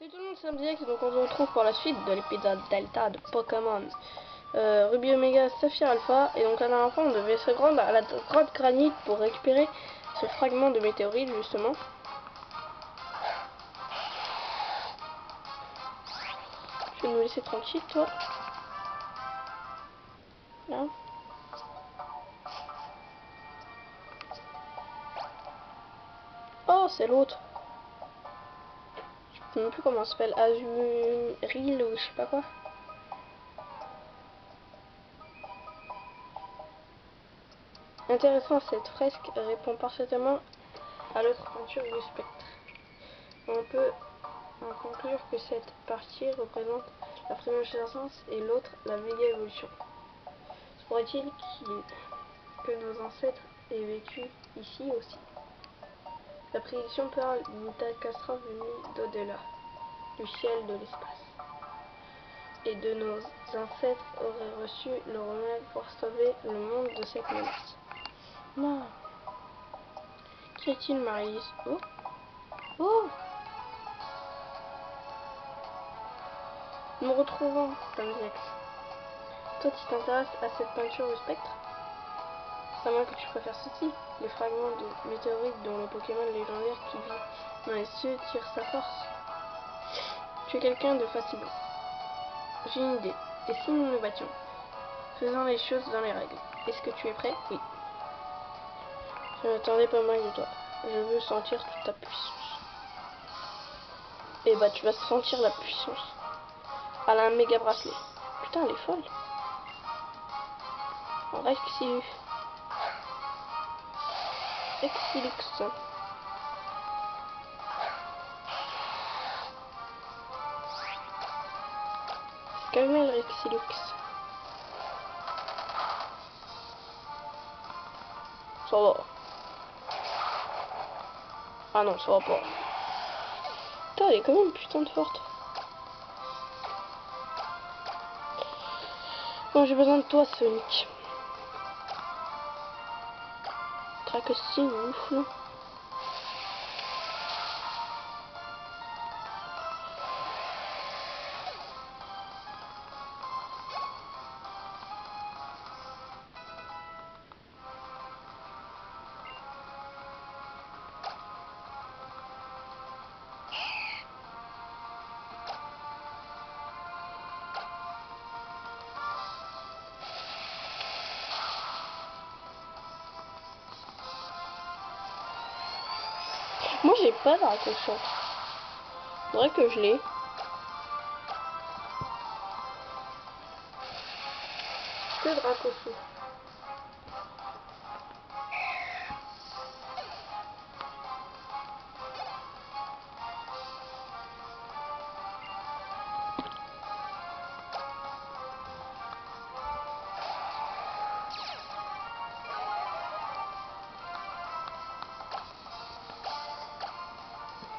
Salut tout le monde, c'est Amdiax, donc on se retrouve pour la suite de l'épisode Delta de Pokémon Ruby Omega Saphir Alpha. Et donc la dernière fois on devait se rendre à la grotte granite pour récupérer ce fragment de météorite justement. Tu veux nous laisser tranquille toi? Là. Oh c'est l'autre. Je sais même plus comment ça s'appelle, Azuril ou je sais pas quoi. Intéressant, cette fresque répond parfaitement à l'autre peinture du spectre. On peut en conclure que cette partie représente la première naissance et l'autre la méga évolution. Se pourrait-il que nos ancêtres aient vécu ici aussi? La prédiction parle d'une catastrophe venue d'au-delà, du ciel, de l'espace. Et de nos ancêtres auraient reçu le remède pour sauver le monde de cette menace. Non. Qu'y a-t-il, Marie-Lise? Oh. Oh. Nous retrouvons Amdiax. Toi, tu t'intéresses à cette peinture du spectre? À moins que tu préfères ceci, les fragments de météorites dont le Pokémon légendaire qui vit dans les cieux tire sa force. Tu es quelqu'un de fascinant. J'ai une idée. Et si nous nous battions? Faisons les choses dans les règles. Est-ce que tu es prêt? Oui. Je n'attendais pas mal de toi. Je veux sentir toute ta puissance. Et bah tu vas sentir la puissance. Elle a un méga bracelet. Putain, elle est folle. Rexilux. Rexilux. Calmez le Rexilux. Ça va. Ah non, ça va pas. Putain, elle est quand même putain de forte. Bon, j'ai besoin de toi, Sonic. Dracostine, ouf. Moi j'ai pas Dracochon. Faudrait que je l'ai. Que Dracochon.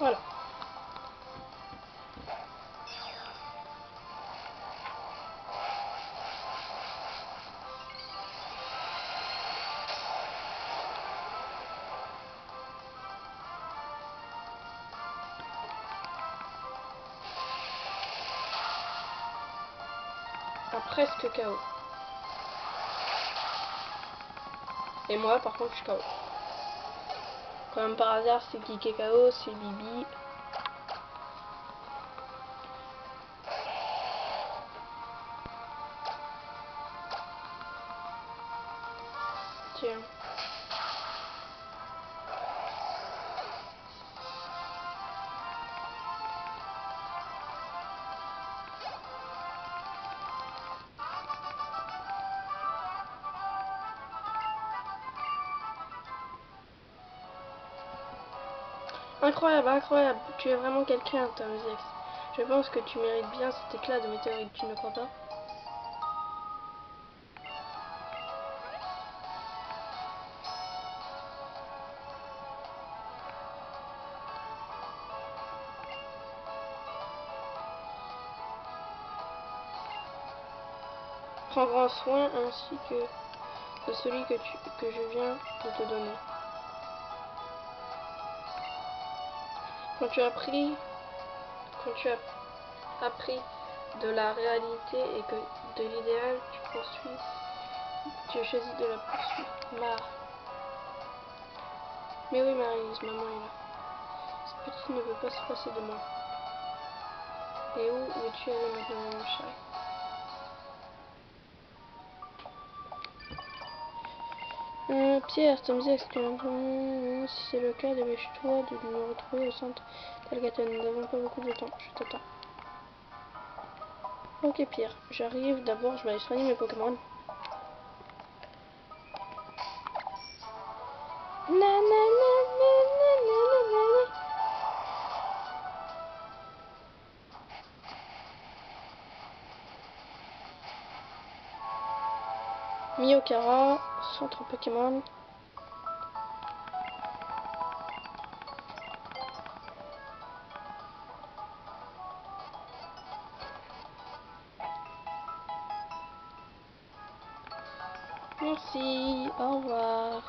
Voilà. Presque KO. Et moi par contre je suis KO. Comme par hasard c'est qui est KO, c'est Bibi. Tiens. Incroyable, incroyable. Tu es vraiment quelqu'un, Amdiax. Je pense que tu mérites bien cet éclat de météorite, tu ne crois pas? Prends grand soin ainsi que de celui que je viens de te donner. Quand tu as pris quand tu as appris de la réalité et que de l'idéal, tu choisis de la poursuivre. Mais oui, Maryse, maman est là. Cette petite ne veut pas se passer de moi. Et où es-tu allé maintenant, mon chéri? Pierre, ça me disait que si c'est le cas, dépêche-toi de nous retrouver au centre d'Algaton. Nous n'avons pas beaucoup de temps. Je t'attends. Ok, Pierre, j'arrive. D'abord, je vais aller soigner mes Pokémon. Miokara, centre Pokémon. Merci, au revoir.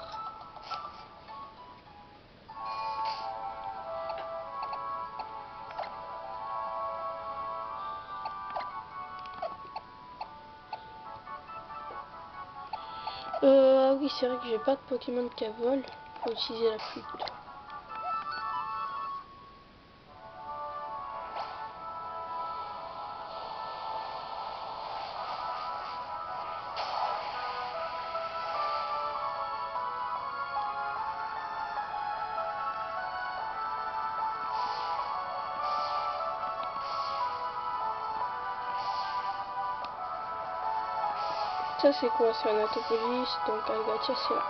Ah oui, c'est vrai que j'ai pas de Pokémon de Cavol. Faut utiliser la flûte. Ça c'est quoi? C'est un Anatopolis, donc Algatia c'est là.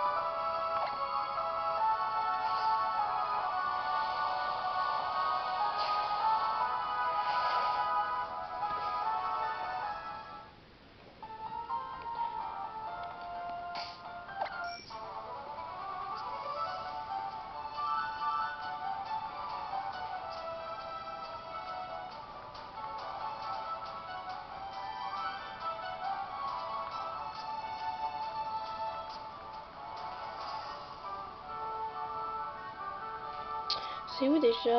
C'est où déjà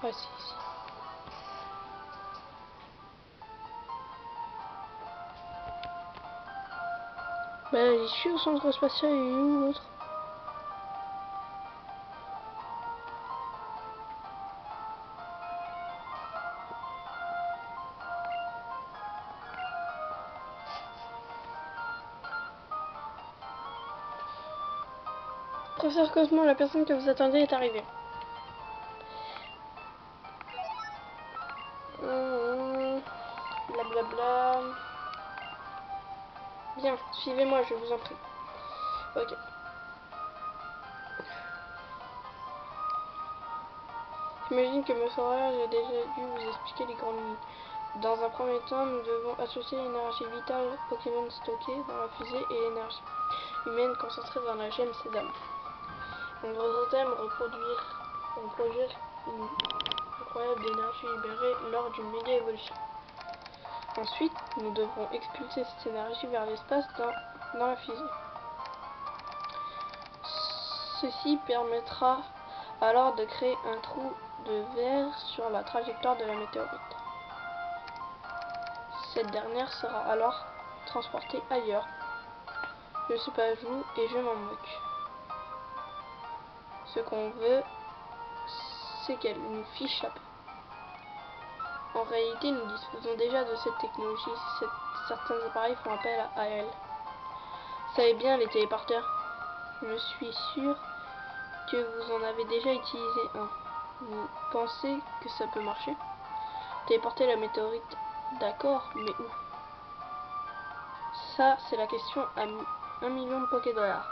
Ah si, ici. Bah j'y suis au centre spatial, il est où l'autre? Professeur Cosmo, la personne que vous attendez est arrivée. Blablabla. Bien, suivez-moi, je vous en prie. Ok. J'imagine que M. Aurore, j'ai déjà dû vous expliquer les grandes lignes. Dans un premier temps, nous devons associer l'énergie vitale Pokémon stockée dans la fusée et l'énergie humaine concentrée dans la gemme Sésame. En d'autres termes, reproduire une incroyable énergie libérée lors d'une méga évolution. Ensuite, nous devrons expulser cette énergie vers l'espace dans la fusée. Ceci permettra alors de créer un trou de verre sur la trajectoire de la météorite. Cette dernière sera alors transportée ailleurs. Je ne sais pas où et je m'en moque. Ce qu'on veut, c'est qu'elle nous fiche la paix. En réalité, nous disposons déjà de cette technologie. Certains appareils font appel à elle. Vous savez bien, les téléporteurs. Je suis sûr que vous en avez déjà utilisé un. Vous pensez que ça peut marcher? Téléporter la météorite, d'accord, mais où? Ça, c'est la question à 1 million de Pokédollars.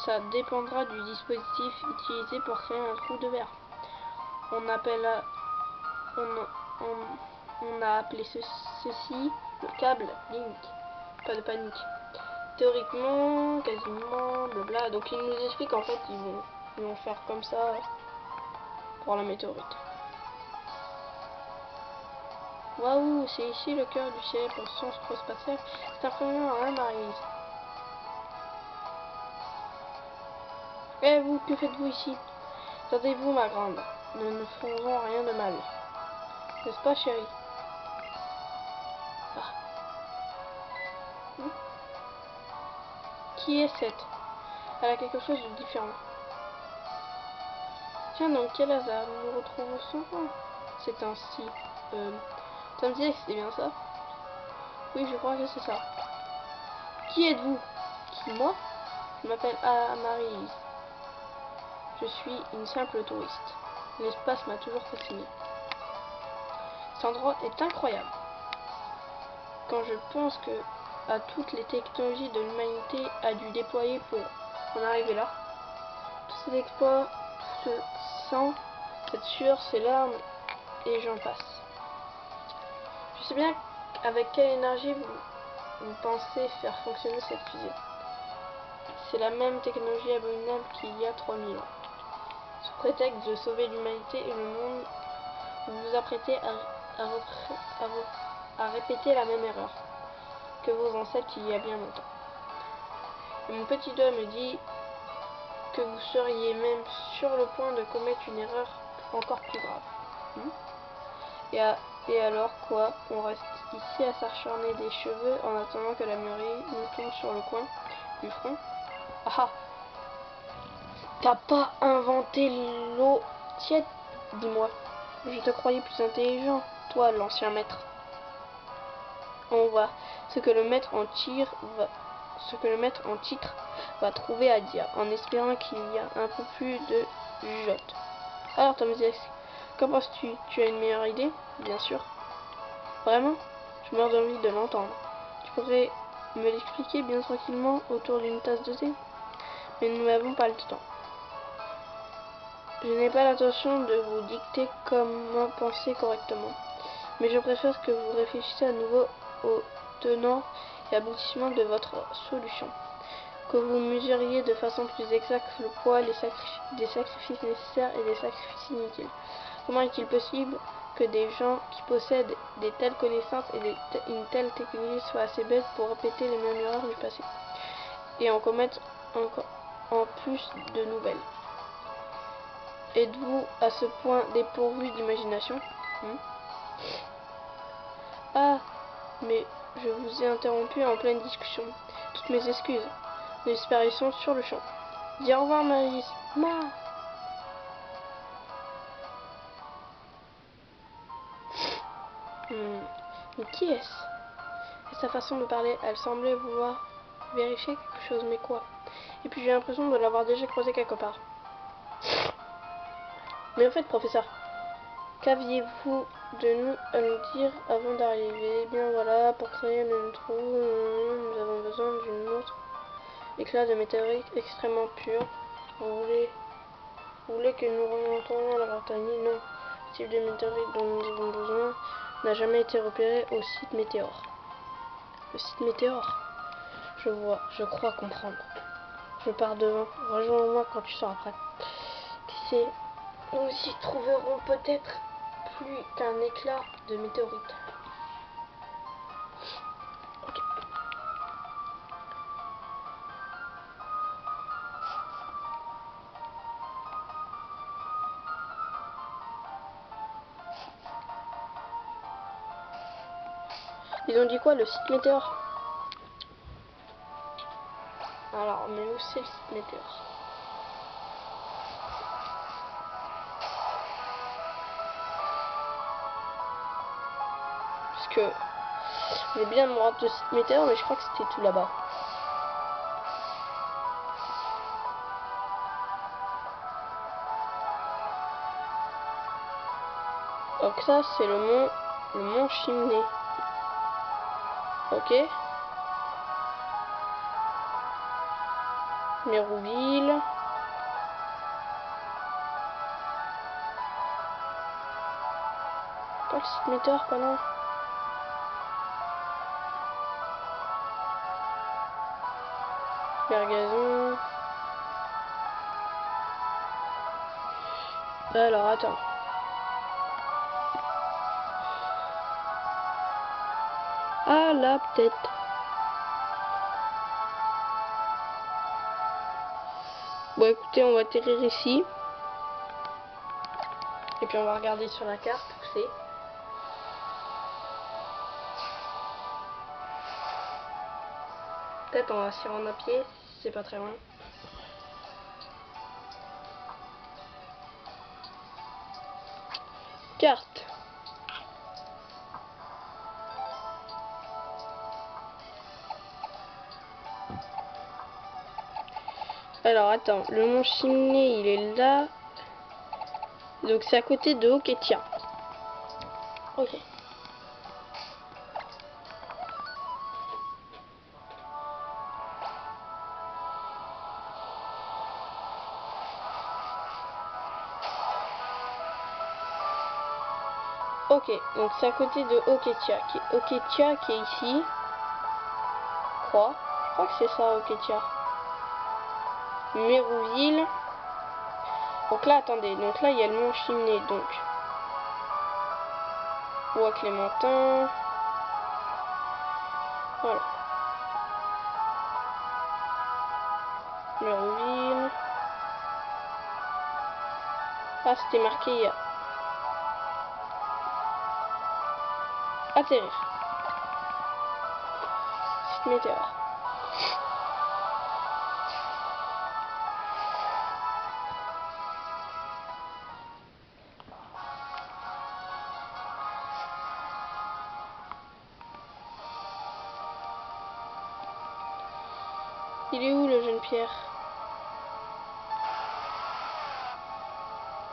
Ça dépendra du dispositif utilisé pour créer un trou de verre. On a appelé ceci le câble Link. Pas de panique. Théoriquement, quasiment, blabla. Donc ils nous expliquent qu'en fait ils vont faire comme ça pour la météorite. Waouh, c'est ici le cœur du célèbre centre spatial. C'est impressionnant, hein, Maryse? Eh vous, que faites-vous ici? Attendez-vous, ma grande. Nous ne ferons rien de mal. N'est-ce pas, chérie? Ah. Qui est cette? Elle a quelque chose de différent. Tiens donc, quel hasard, nous nous retrouvons souvent. C'est ainsi. Ça me disait que c'était bien ça? Oui, je crois que c'est ça. Qui êtes-vous? Qui, moi? Je m'appelle Amarylis. Je suis une simple touriste. L'espace m'a toujours fasciné. Cet endroit est incroyable. Quand je pense à toutes les technologies de l'humanité a dû déployer pour en arriver là, tous ces exploits, tout ce sang, cette sueur, ces larmes, et j'en passe. Je sais bien avec quelle énergie vous pensez faire fonctionner cette fusée. C'est la même technologie abominable qu'il y a 3000 ans. Sous prétexte de sauver l'humanité et le monde, vous vous apprêtez à répéter la même erreur que vos ancêtres il y a bien longtemps. Et mon petit doigt me dit que vous seriez même sur le point de commettre une erreur encore plus grave. Et alors quoi? On reste ici à s'acharner des cheveux en attendant que la mûrie nous tombe sur le coin du front? Ah! T'as pas inventé l'eau tiède? Dis-moi. Je te croyais plus intelligent, toi, l'ancien maître. On voit ce que le maître en titre va trouver à dire, en espérant qu'il y a un peu plus de jugeote. Alors, Tom Ziesk, qu'en penses-tu? Tu as une meilleure idée? Bien sûr. Vraiment? Je meurs d'envie de l'entendre. Tu pourrais me l'expliquer bien tranquillement autour d'une tasse de thé? Mais nous n'avons pas le temps. Je n'ai pas l'intention de vous dicter comment penser correctement, mais je préfère que vous réfléchissiez à nouveau aux tenants et aboutissement de votre solution, que vous mesuriez de façon plus exacte le poids des sacrifices nécessaires et des sacrifices inutiles. Comment est-il possible que des gens qui possèdent des telles connaissances et une telle technologie soient assez bêtes pour répéter les mêmes erreurs du passé, et en commettre en plus de nouvelles? Êtes-vous à ce point dépourvu d'imagination? Ah, mais je vous ai interrompu en pleine discussion. Toutes mes excuses. Nous disparaissons sur le champ. Dis au revoir, Maris. Ma. Mais qui est-ce? Et sa façon de parler, elle semblait vouloir vérifier quelque chose, mais quoi? Et puis j'ai l'impression de l'avoir déjà croisé quelque part. Mais en fait, professeur, qu'aviez-vous de nous à nous dire avant d'arriver? Eh bien voilà, pour créer le trou, nous avons besoin d'une autre éclat de météorite extrêmement pur. Vous voulez que nous remontions à la Bretagne? Non. Le type de météorite dont nous avons besoin n'a jamais été repéré au site Météore. Le site Météore? Je vois, je crois comprendre. Je pars devant. Rejoins-moi quand tu seras prêt. Qui sait, nous y trouverons peut-être plus qu'un éclat de météorite. Ok. Ils ont dit quoi, le site Météore? Alors, mais où c'est le site Météore? Parce que j'ai bien me rendre le site Météore, mais je crois que c'était tout là-bas. Donc ça, c'est le mont Chimney. Ok. Mérouville. Pas le site Météore, pas loin. Vergazon. Alors, attends. Ah, là, peut-être. Bon, écoutez, on va atterrir ici. Et puis on va regarder sur la carte où c'est. Peut-être on va s'y rendre à pied, c'est pas très loin. Carte. Alors attends, le mont Chimney il est là. Donc c'est à côté de Oketia. Ok. Ok, donc c'est à côté de Oketia. Oketia qui est ici. Je crois que c'est ça, Oketia. Mérouville. Donc là, attendez, donc là il y a le mont Chimney, donc Bois Clémentin. Voilà. Mérouville. Ah, c'était marqué il y a. Atterrir. Site météore. Il est où le jeune Pierre?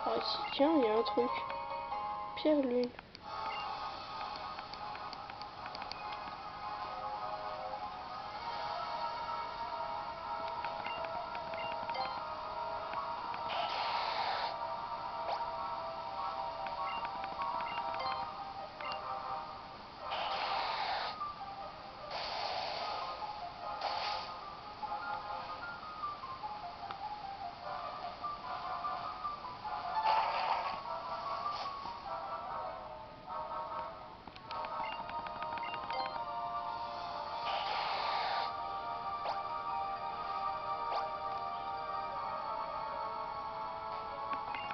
Ah ici, tiens, il y a un truc. Pierre Lune.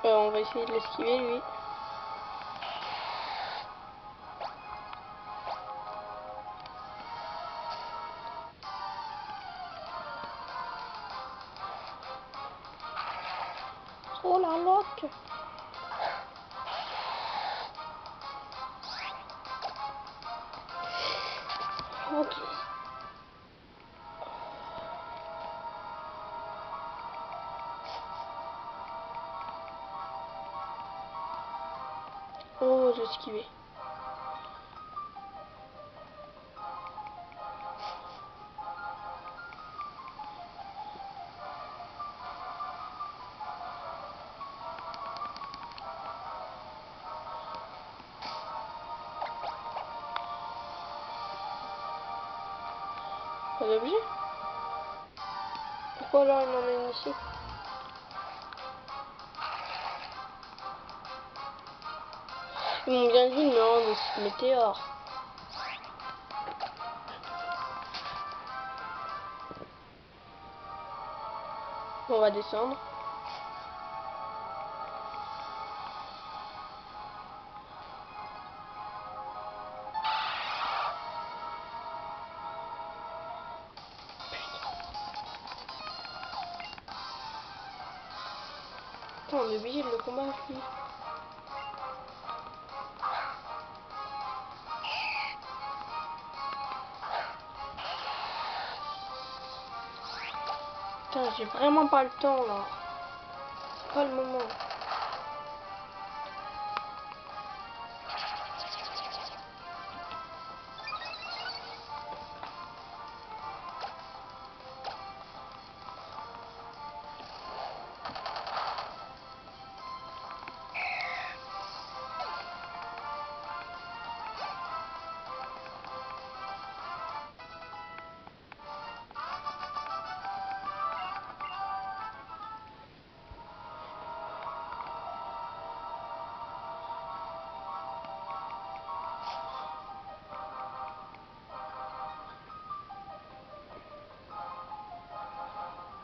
On va essayer de l'esquiver lui. Oh la loque! Ok. Oh, j'ai esquivé. Pas d'objet? Pourquoi alors il m'emmène ici? Ils m'ont bien dit de me rendre au site météore. On va descendre. Putain, on est obligé de le combattre lui. Putain, j'ai vraiment pas le temps là. C'est pas le moment.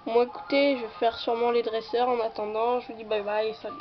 Bon écoutez, je vais faire sûrement les dresseurs en attendant. Je vous dis bye bye et salut.